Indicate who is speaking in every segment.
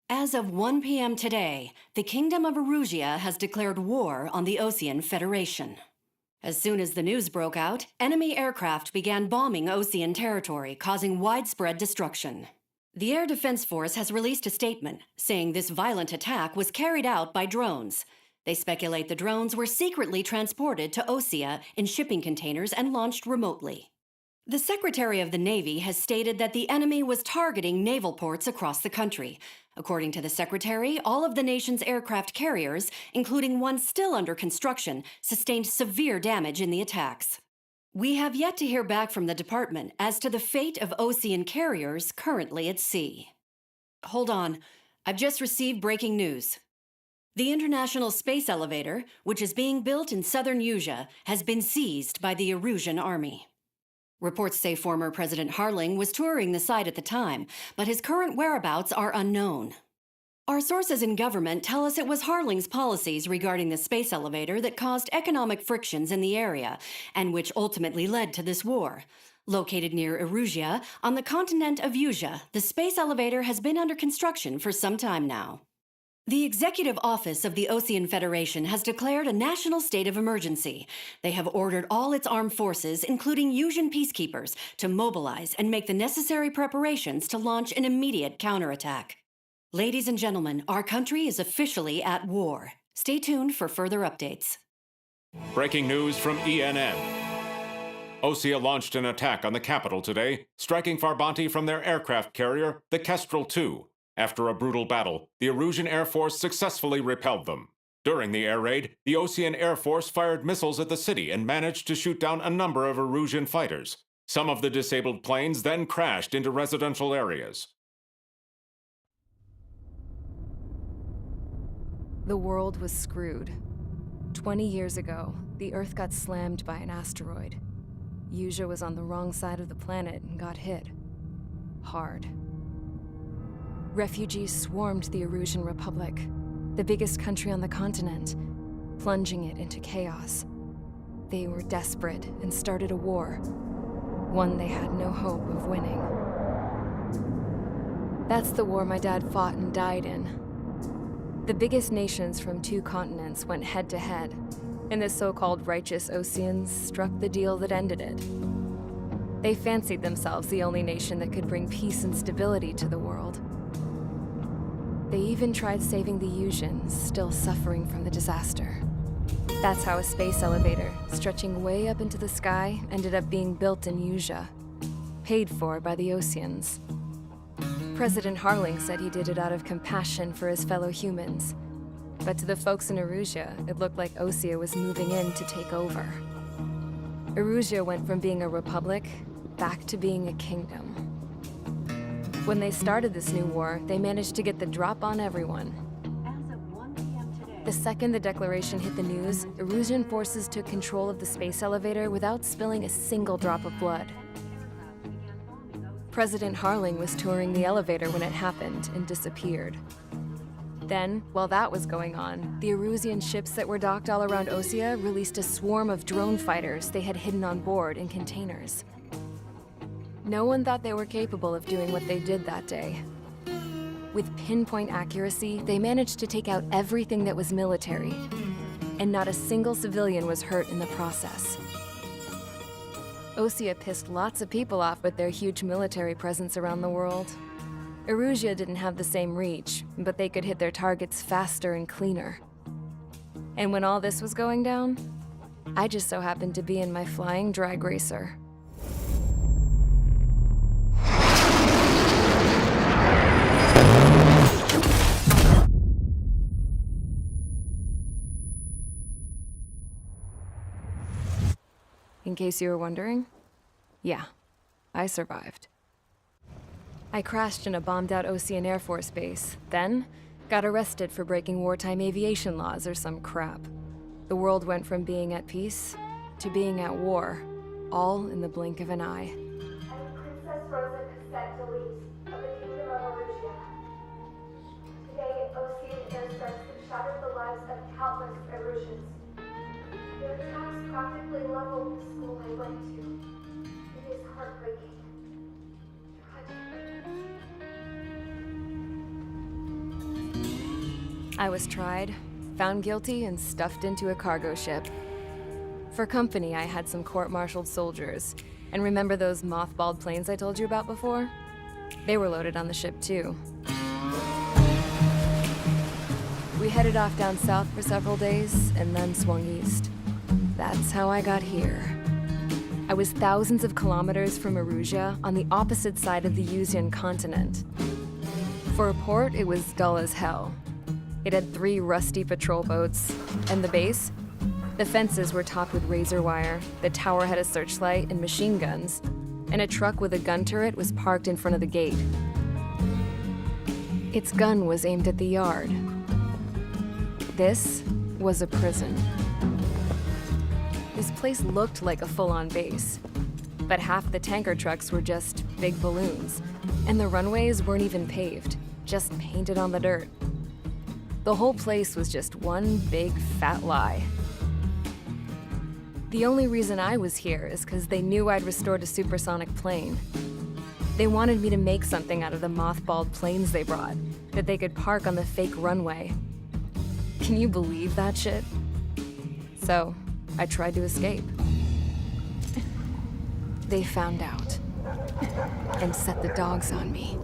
Speaker 1: As of 1 p.m. today, the Kingdom of Erusia has declared war on the Osean Federation. As soon as the news broke out, enemy aircraft began bombing Osean territory, causing widespread destruction. The Air Defense Force has released a statement saying this violent attack was carried out by drones. They speculate the drones were secretly transported to Osea in shipping containers and launched remotely. The Secretary of the Navy has stated that the enemy was targeting naval ports across the country. According to the Secretary, all of the nation's aircraft carriers, including one still under construction, sustained severe damage in the attacks. We have yet to hear back from the department as to the fate of Osean carriers currently at sea. Hold on, I've just received breaking news. The International Space Elevator, which is being built in southern Usea, has been seized by the Erusian army. Reports say former President Harling was touring the site at the time, but his current whereabouts are unknown. Our sources in government tell us it was Harling's policies regarding the space elevator that caused economic frictions in the area, and which ultimately led to this war. Located near Erusia, on the continent of Usea, the space elevator has been under construction for some time now. The Executive Office of the Osean Federation has declared a national state of emergency. They have ordered all its armed forces, including Usian peacekeepers, to mobilize and make the necessary preparations to launch an immediate counterattack. Ladies and gentlemen, our country is officially at war. Stay tuned for further updates.
Speaker 2: Breaking news from ENN. Osea launched an attack on the capital today, striking Farbanti from their aircraft carrier, the Kestrel II. After a brutal battle, the Erusian Air Force successfully repelled them. During the air raid, the Osean Air Force fired missiles at the city and managed to shoot down a number of Erusian fighters. Some of the disabled planes then crashed into residential areas.
Speaker 3: The world was screwed. 20 years ago, the Earth got slammed by an asteroid. Usea was on the wrong side of the planet and got hit. Hard. Refugees swarmed the Erusian Republic, the biggest country on the continent, plunging it into chaos. They were desperate and started a war, one they had no hope of winning. That's the war my dad fought and died in. The biggest nations from 2 continents went head-to-head, and the so-called righteous Oseans struck the deal that ended it. They fancied themselves the only nation that could bring peace and stability to the world. They even tried saving the Usians, still suffering from the disaster. That's how a space elevator, stretching way up into the sky, ended up being built in Usea, paid for by the Oseans. President Harling said he did it out of compassion for his fellow humans. But to the folks in Erusia, it looked like Osea was moving in to take over. Erusia went from being a republic back to being a kingdom. When they started this new war, they managed to get the drop on everyone.
Speaker 1: As of 1 p.m. today,
Speaker 3: The second the declaration hit the news, Erusian forces took control of the space elevator without spilling a single drop of blood. President Harling was touring the elevator when it happened and disappeared. Then, while that was going on, the Erusian ships that were docked all around Osea released a swarm of drone fighters they had hidden on board in containers. No one thought they were capable of doing what they did that day. With pinpoint accuracy, they managed to take out everything that was military, and not a single civilian was hurt in the process. Osea pissed lots of people off with their huge military presence around the world. Erusia didn't have the same reach, but they could hit their targets faster and cleaner. And when all this was going down, I just so happened to be in my flying drag racer. In case you were wondering, yeah, I survived. I crashed in a bombed-out Osean Air Force base, then got arrested for breaking wartime aviation laws or some crap. The world went from being at peace to being at war, all in the blink of an eye.
Speaker 4: I am Princess Rosa Cassette Delise of the Kingdom of Erusia. Today, Osean airstrikes have shattered the lives of countless Erusians. Their attacks practically leveled the school I went to. It is heartbreaking. Tragic.
Speaker 3: I was tried, found guilty, and stuffed into a cargo ship. For company, I had some court-martialed soldiers. And remember those mothballed planes I told you about before? They were loaded on the ship, too. We headed off down south for several days, and then swung east. That's how I got here. I was thousands of kilometers from Erusia, on the opposite side of the Yuzian continent. For a port, it was dull as hell. It had 3 rusty patrol boats, and the base? The fences were topped with razor wire, the tower had a searchlight and machine guns, and a truck with a gun turret was parked in front of the gate. Its gun was aimed at the yard. This was a prison. This place looked like a full-on base, but half the tanker trucks were just big balloons, and the runways weren't even paved, just painted on the dirt. The whole place was just one big fat lie. The only reason I was here is because they knew I'd restored a supersonic plane. They wanted me to make something out of the mothballed planes they brought, that they could park on the fake runway. Can you believe that shit? So, I tried to escape. They found out and set the dogs on me.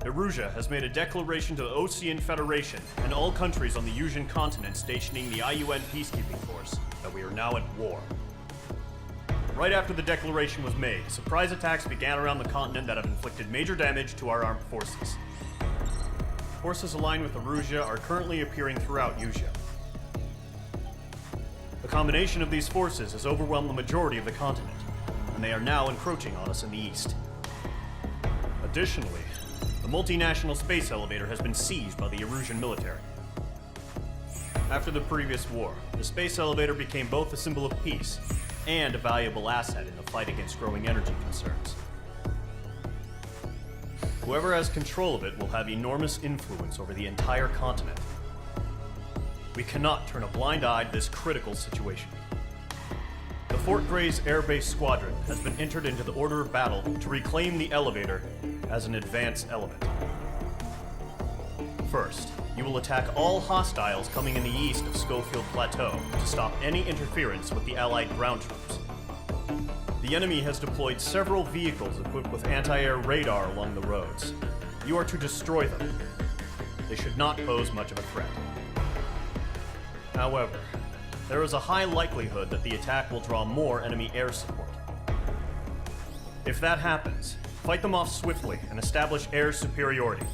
Speaker 5: Erusia has made a declaration to the Osean Federation and all countries on the Yuzian continent stationing the IUN peacekeeping force that we are now at war. Right after the declaration was made, surprise attacks began around the continent that have inflicted major damage to our armed forces. Forces aligned with Erusia are currently appearing throughout Yusia. The combination of these forces has overwhelmed the majority of the continent, and they are now encroaching on us in the east. Additionally, the multinational space elevator has been seized by the Erusian military. After the previous war, the space elevator became both a symbol of peace and a valuable asset in the fight against growing energy concerns. Whoever has control of it will have enormous influence over the entire continent. We cannot turn a blind eye to this critical situation. The Fort Grays Air Base Squadron has been entered into the order of battle to reclaim the elevator as an advance element. First, you will attack all hostiles coming in the east of Schofield Plateau to stop any interference with the Allied ground troops. The enemy has deployed several vehicles equipped with anti-air radar along the roads. You are to destroy them. They should not pose much of a threat. However, there is a high likelihood that the attack will draw more enemy air support. If that happens, fight them off swiftly and establish air superiority.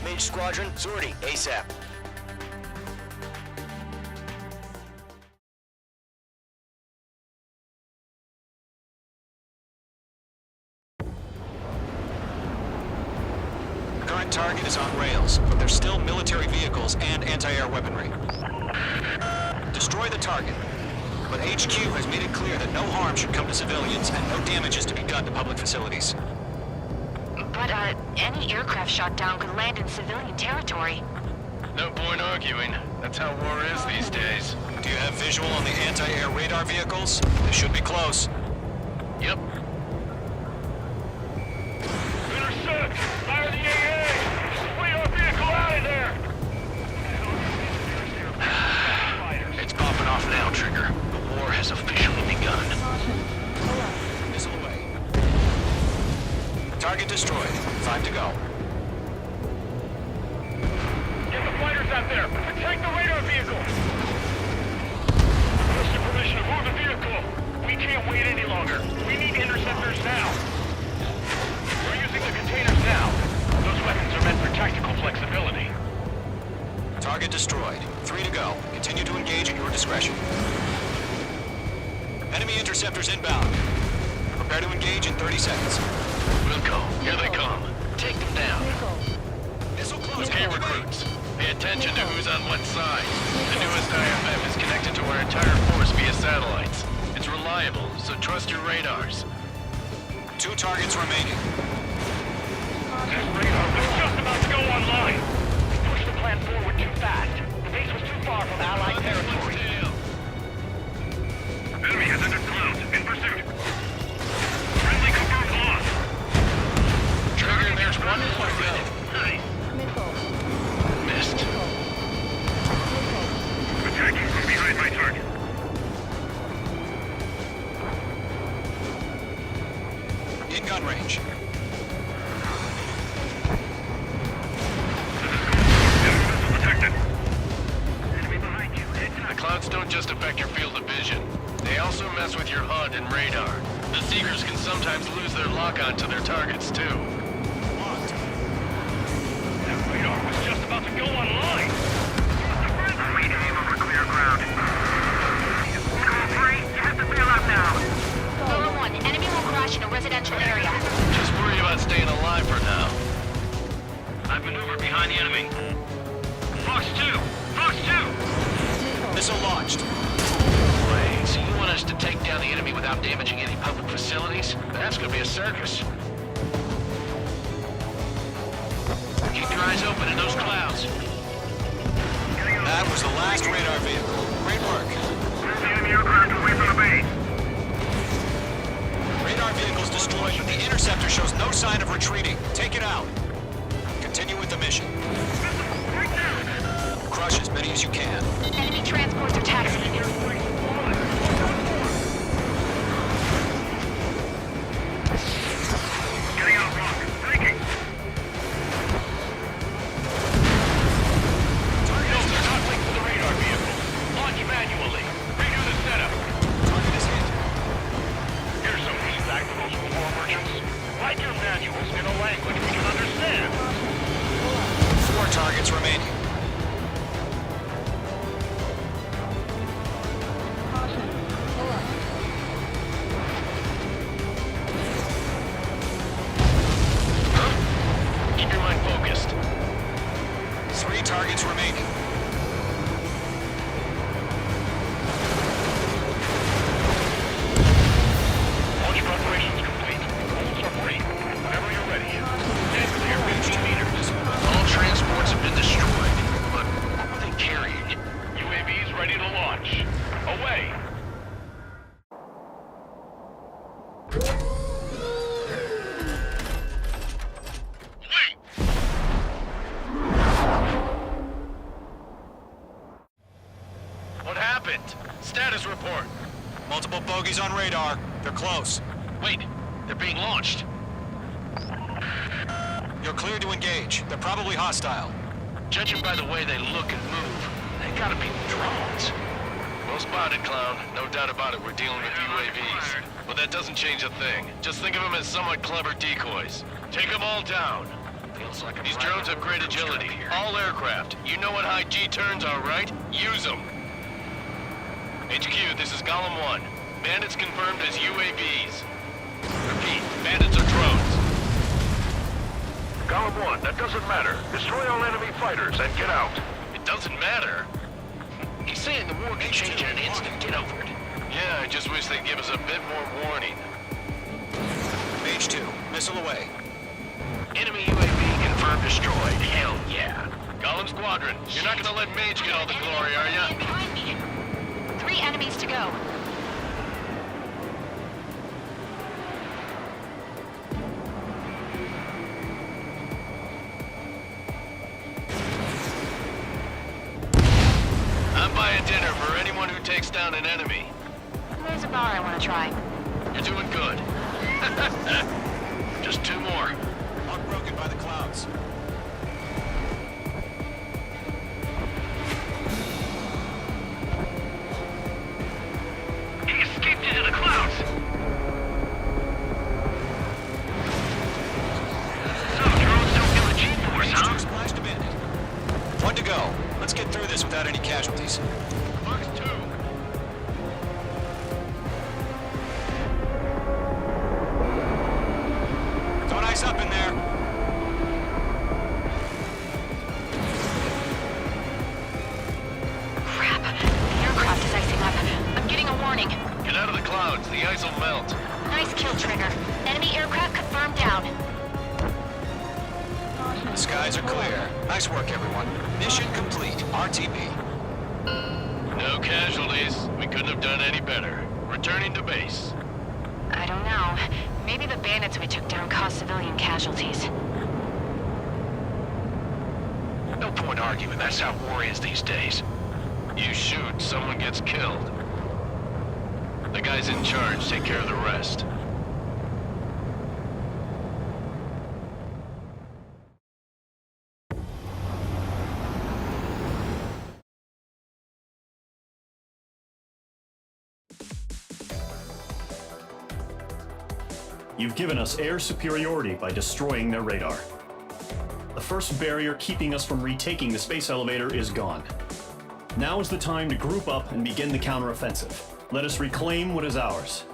Speaker 6: Mage Squadron, sortie, ASAP. Current target is on rails, but there's still military vehicles and anti-air weaponry. Destroy the target, but HQ has made it clear that no harm should come to civilians and no damage is to be done to public facilities.
Speaker 7: But, any aircraft shot down could land in civilian territory.
Speaker 8: No point arguing. That's how war is these days.
Speaker 6: Do you have visual on the anti-air radar vehicles? They should be close.
Speaker 8: Yep.
Speaker 9: Intercept! Fire the AA! Flee our vehicle out of there!
Speaker 8: It's popping off now, Trigger. The war has officially begun.
Speaker 6: Missile away. Target destroyed. 5 to go.
Speaker 9: Get the fighters out there! Protect the radar vehicle! What's the permission to move the vehicle? We can't wait any longer. We need interceptors now. We're using the containers
Speaker 6: Target destroyed. 3 to go. Continue to engage at your discretion. Enemy interceptors inbound. Prepare to engage in 30 seconds.
Speaker 8: Wilco, here they come. Take them down.
Speaker 6: Missile close.
Speaker 8: Okay, recruits. Pay attention to who's on what side. The newest IFM is connected to our entire force via satellites. It's reliable, so trust your radars.
Speaker 6: 2 targets remaining.
Speaker 9: This radar was just about to go online. We pushed the plan forward too fast. The base was too far from Allied territory. Enemy has entered clouds. In pursuit. Friendly confirmed loss.
Speaker 8: Trigger, there's one more minute. Missed.
Speaker 9: Attacking from behind my target.
Speaker 6: In gun range.
Speaker 9: Detected. Enemy behind you.
Speaker 8: The clouds don't just affect your field of vision. They also mess with your HUD and radar. The Seekers can sometimes lose their lock-on to their targets, too.
Speaker 9: That radar was just about to go online. Wait to aim over clear ground. Call 3, you have to bail out now.
Speaker 7: Golem 1, enemy will crash in a residential area.
Speaker 8: Just worry about staying alive for now.
Speaker 9: I've maneuvered behind the enemy. Fox 2! Fox 2!
Speaker 6: Missile launched.
Speaker 8: Wait, so you want us to take down the enemy without damaging any public facilities? That's gonna be a circus. Keep your eyes open in those clouds.
Speaker 6: That was the last radar vehicle. Great work.
Speaker 9: Move the enemy aircraft away from the base.
Speaker 6: Radar vehicle's destroyed, but the interceptor shows no sign of retreating. Take it out. Continue with the mission. Crush as many as you can.
Speaker 7: Enemy transports are taxiing.
Speaker 9: Getting out of rock. Breaking.
Speaker 8: Targets are not linked to the radar vehicle. Launch manually. Redo the setup.
Speaker 6: Target is hit.
Speaker 9: Here's some feedback for those war merchants. Write your manuals in a language we can understand.
Speaker 6: 4 targets remaining.
Speaker 8: Keep your mind focused.
Speaker 6: 3 targets remaining.
Speaker 9: Launch preparations complete. Bolts are free. Whenever you're ready. Stand clear 15 meters.
Speaker 8: All transports have been destroyed, but what were they carrying?
Speaker 9: UAVs ready to launch. Away.
Speaker 8: What happened? Status report.
Speaker 6: Multiple bogies on radar. They're close.
Speaker 8: Wait, they're being launched.
Speaker 6: You're cleared to engage. They're probably hostile.
Speaker 8: Judging by the way they look and move, they gotta be drones. Well spotted, Clown. No doubt about it, we're dealing with UAVs. But that doesn't change a thing. Just think of them as somewhat clever decoys. Take them all down. These drones have great agility. All aircraft. You know what high G turns are, right? Use them. HQ, this is Golem 1. Bandits confirmed as UAVs. Repeat, bandits are drones.
Speaker 9: Golem 1, that doesn't matter. Destroy all enemy fighters and get out.
Speaker 8: It doesn't matter.
Speaker 6: He's saying the war can change in an instant. Get over it.
Speaker 8: Yeah, I just wish they'd give us a bit more warning.
Speaker 6: Mage 2, missile away.
Speaker 8: Enemy UAV confirmed destroyed. Hell yeah. Golem Squadron, you're not gonna let Mage get all the glory, are ya?
Speaker 7: Stand behind me. 3 enemies to go.
Speaker 8: I'm buying dinner for anyone who takes down an enemy.
Speaker 7: There's a bar I want to try.
Speaker 8: You're doing good. Just 2 more.
Speaker 6: Lock broken by the clouds.
Speaker 9: He escaped into the clouds. So drones don't feel the G-force, huh?
Speaker 6: Splashed a bandit. 1 to go. Let's get through casualties.
Speaker 8: Fox 2.
Speaker 6: Don't ice up in there.
Speaker 7: Crap. The aircraft is icing up. I'm getting a warning.
Speaker 8: Get out of the clouds. The ice will melt.
Speaker 7: Nice kill, Trigger. Enemy aircraft confirmed down.
Speaker 6: The skies are clear. Nice work, everyone. Mission complete. RTB.
Speaker 8: No casualties. We couldn't have done any better. Returning to base.
Speaker 7: I don't know. Maybe the bandits we took down caused civilian casualties.
Speaker 8: No point arguing. That's how war is these days. You shoot, someone gets killed. The guys in charge take care of the rest.
Speaker 5: You've given us air superiority by destroying their radar. The first barrier keeping us from retaking the space elevator is gone. Now is the time to group up and begin the counteroffensive. Let us reclaim what is ours.